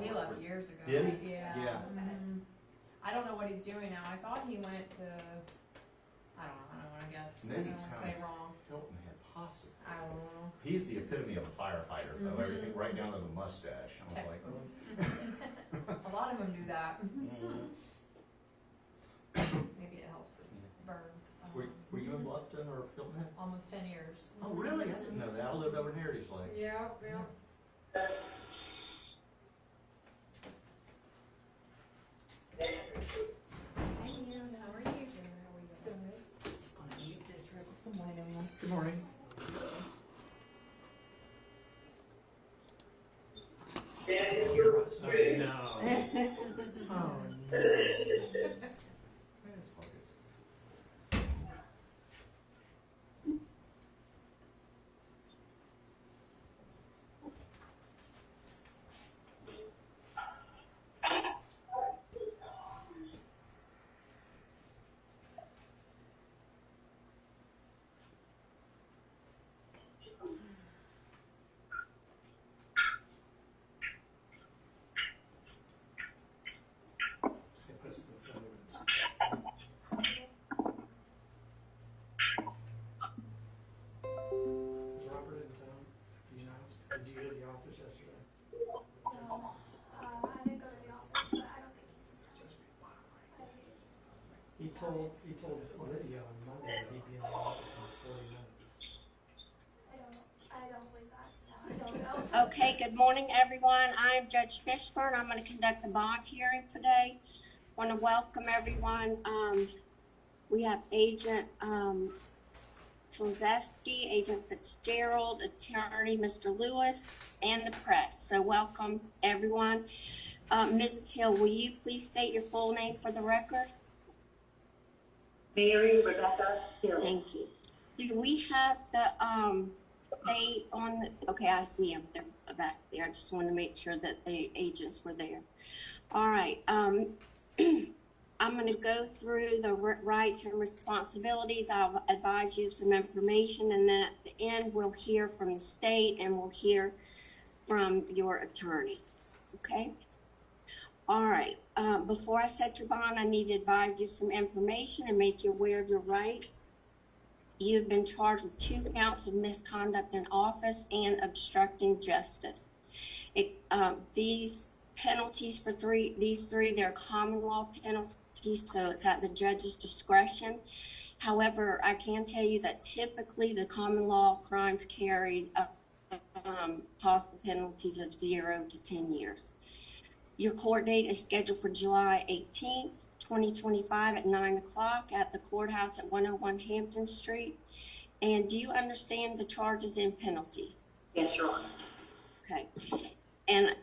he left years ago. Did he? Yeah. Yeah. I don't know what he's doing now. I thought he went to, I don't want to guess. Maybe I don't want to say wrong. Hilton had possibly. I don't know. He's the epitome of a firefighter, though. Everything right down to the mustache. I was like, A lot of them do that. Maybe it helps with burns. Were you in Bluffton or Hilton Head? Almost 10 years. Oh, really? I didn't know that. I lived over in Heritage Lakes. Yeah, yeah. Hey, Ian, how are you? Good. Just gonna mute this real quick. Good morning, everyone. Good morning. No. Oh, no. It puts the photos. Is Robert in town? Did you go to the office yesterday? No, I didn't go to the office, but I don't think he's in town. He told Lydia on Monday that he'd be in the office in 40 minutes. I don't believe that, so I don't know. Okay, good morning, everyone. I'm Judge Fishburne. I'm going to conduct the bond hearing today. Want to welcome everyone. We have Agent Trozewski, Agent Fitzgerald, Attorney Mr. Lewis, and the press. So welcome, everyone. Mrs. Hill, will you please state your full name for the record? Mary Rebecca Hill. Thank you. Do we have the they on the, okay, I see them. They're back there. I just want to make sure that the agents were there. All right. I'm going to go through the rights and responsibilities. I'll advise you some information, and then at the end we'll hear from the state and we'll hear from your attorney. Okay? All right. Before I set your bond, I need to advise you some information and make you aware of your rights. You've been charged with 2 counts of misconduct in office and obstructing justice. These penalties for these three, they're common law penalties, so it's at the judge's discretion. However, I can tell you that typically the common law crimes carry possible penalties of 0 to 10 years. Your court date is scheduled for July 18th. 2025 at 9 o'clock at the courthouse at 101 Hampton Street. And do you understand the charges and penalty? Yes, Your Honor. Okay. And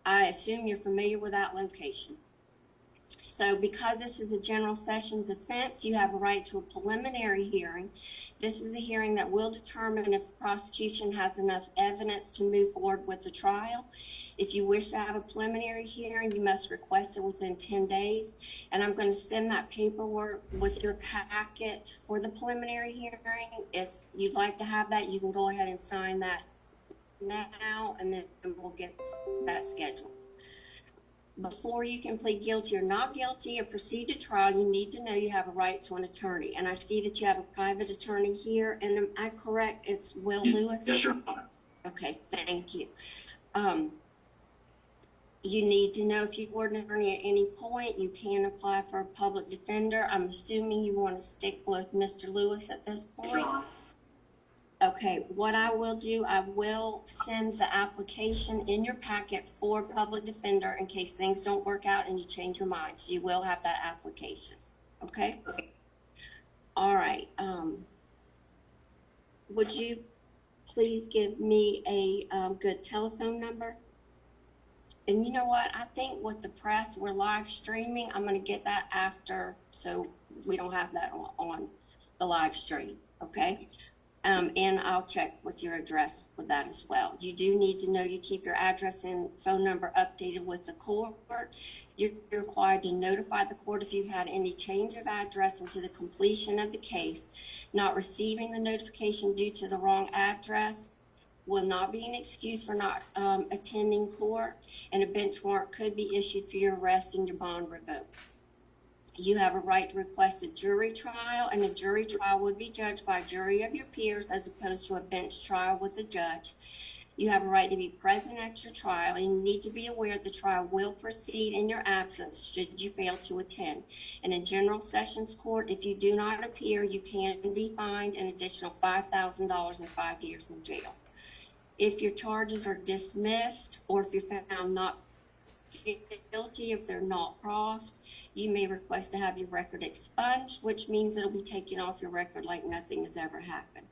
I assume you're familiar with that location. So because this is a general sessions offense, you have a right to a preliminary hearing. This is a hearing that will determine if the prosecution has enough evidence to move forward with the trial. If you wish to have a preliminary hearing, you must request it within 10 days. And I'm going to send that paperwork with your packet for the preliminary hearing. If you'd like to have that, you can go ahead and sign that now, and then we'll get that scheduled. Before you can plead guilty or not guilty or proceed to trial, you need to know you have a right to an attorney. And I see that you have a private attorney here. And am I correct? It's Will Lewis? Yes, Your Honor. Okay, thank you. You need to know if you were an attorney at any point, you can apply for a public defender. I'm assuming you want to stick with Mr. Lewis at this point. Your Honor. Okay, what I will do, I will send the application in your packet for public defender in case things don't work out and you change your mind. So you will have that application. Okay? All right. Would you please give me a good telephone number? And you know what? I think with the press, we're live streaming. I'm going to get that after so we don't have that on the live stream. Okay? And I'll check with your address with that as well. You do need to know you keep your address and phone number updated with the court. You're required to notify the court if you've had any change of address into the completion of the case, not receiving the notification due to the wrong address, will not be an excuse for not attending court, and a bench warrant could be issued for your arrest and your bond revoked. You have a right to request a jury trial, and a jury trial would be judged by a jury of your peers as opposed to a bench trial with a judge. You have a right to be present at your trial, and you need to be aware the trial will proceed in your absence should you fail to attend. In a general sessions court, if you do not appear, you can be fined an additional $5,000 and 5 years in jail. If your charges are dismissed, or if you're found not guilty, if they're not crossed, you may request to have your record expunged, which means it'll be taken off your record like nothing has ever happened.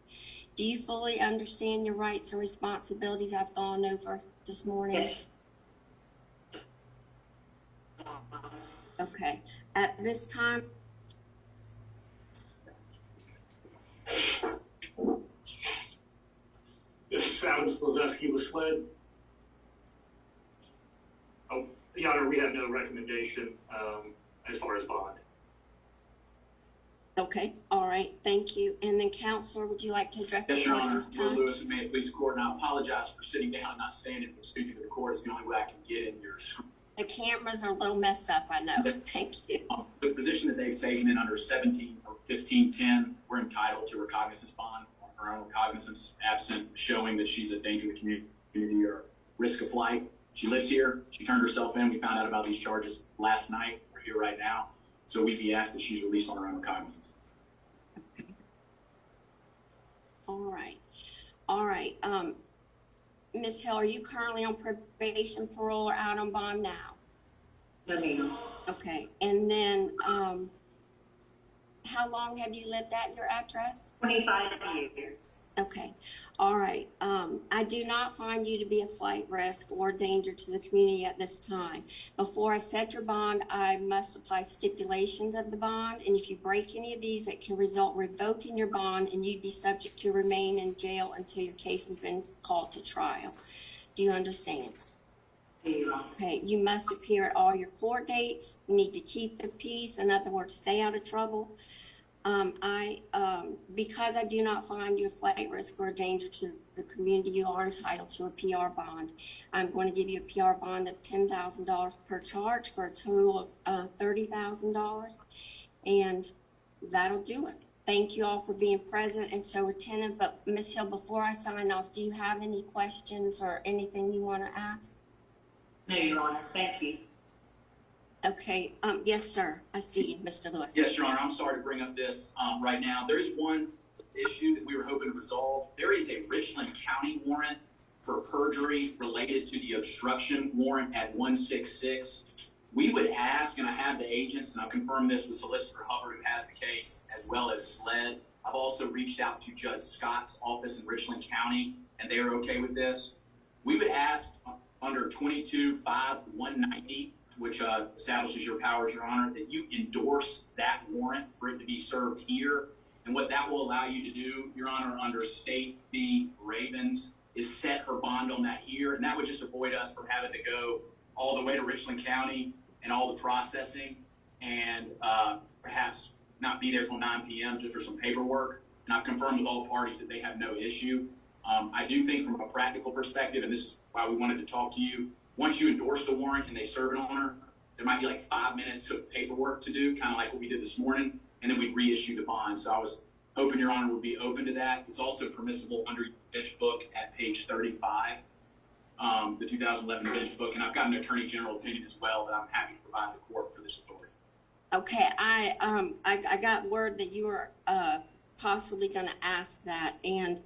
Do you fully understand your rights and responsibilities I've gone over this morning? Yes. Okay. At this time, This is Travis Lozeski with SLED. Oh, Your Honor, we have no recommendation as far as bond. okay, all right, thank you. And then, Counselor, would you like to address the Yes, Your court at Honor. this Will time? Lewis, may it please the court, and I apologize for sitting down and not standing and speaking to the court. It's the only way I can get in your screen. The cameras are a little messed up, I know. Thank you. The position that they've taken in under 17 or 1510, we're entitled to recognizance bond on her own recognizance, absent showing that she's a danger to the community or risk of flight. She lives here. She turned herself in. We found out about these charges last night. We're here right now. So we'd be asked that she's released on her own recognizance. All right. All right. Ms. Hill, are you currently on probation, parole, or out on bond now? No, ma'am. Okay. And then, how long have you lived at your address? 25 years. Okay. All right. I do not find you to be a flight risk or danger to the community at this time. Before I set your bond, I must apply stipulations of the bond, and if you break any of these, it can result in revoking your bond, and you'd be subject to remain in jail until your case has been called to trial. Do you understand? Okay. You must appear at all your court dates. You need to keep the peace. In other words, stay out of trouble. Because I do not find you a flight risk or a danger to the community, you are entitled to a PR bond. I'm going to give you a PR bond of $10,000 per charge for a total of $30,000, and that'll do it. Thank you all for being present and so attentive. But Ms. Hill, before I sign off, do you have any questions or anything you want to ask? No, Your Honor. Thank you. Okay. Yes, sir. I see you, Mr. Lewis. Yes, Your Honor. I'm sorry to bring up this right now. There is one issue that we were hoping to resolve. There is a Richland County warrant for perjury related to the obstruction warrant at 166. We would ask, and I have the agents, and I'll confirm this with Solicitor Hubbard, who has the case, as well as SLED. I've also reached out to Judge Scott's office in Richland County, and they're okay with this. We would ask under 22-5-190, which establishes your powers, Your Honor, that you endorse that warrant for it to be served here. And what that will allow you to do, Your Honor, under State v. Ravens, is set her bond on that here. And that would just avoid us from having to go all the way to Richland County and all the processing and perhaps not be there till 9 p.m. just for some paperwork. And I've confirmed with all parties that they have no issue. I do think from a practical perspective, and this is why we wanted to talk to you, once you endorse the warrant and they serve it on her, there might be like 5 minutes of paperwork to do, kind of like what we did this morning, and then we'd reissue the bond. So I was hoping Your Honor would be open to that. It's also permissible under your bench book at page 35, the 2011 bench book, and I've got an Attorney General opinion as well that I'm happy to provide the court for this authority. Okay, I got word that you were possibly going to ask that, and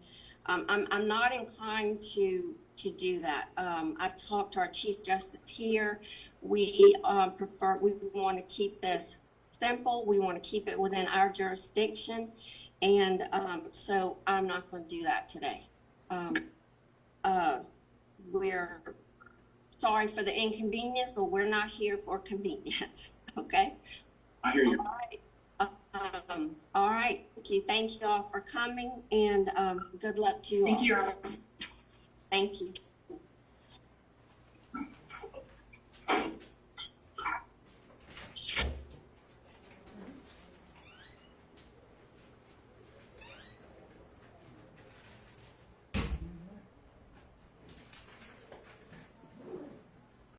I'm not inclined to do that. I've talked to our Chief Justice here. We want to keep this simple. We want to keep it within our jurisdiction, and so I'm not going to do that today. We're sorry for the inconvenience, but we're not here for convenience. Okay. I hear you. All right. All right. Thank you all for coming, and good luck to you all. Thank you, Your Honor. Thank you.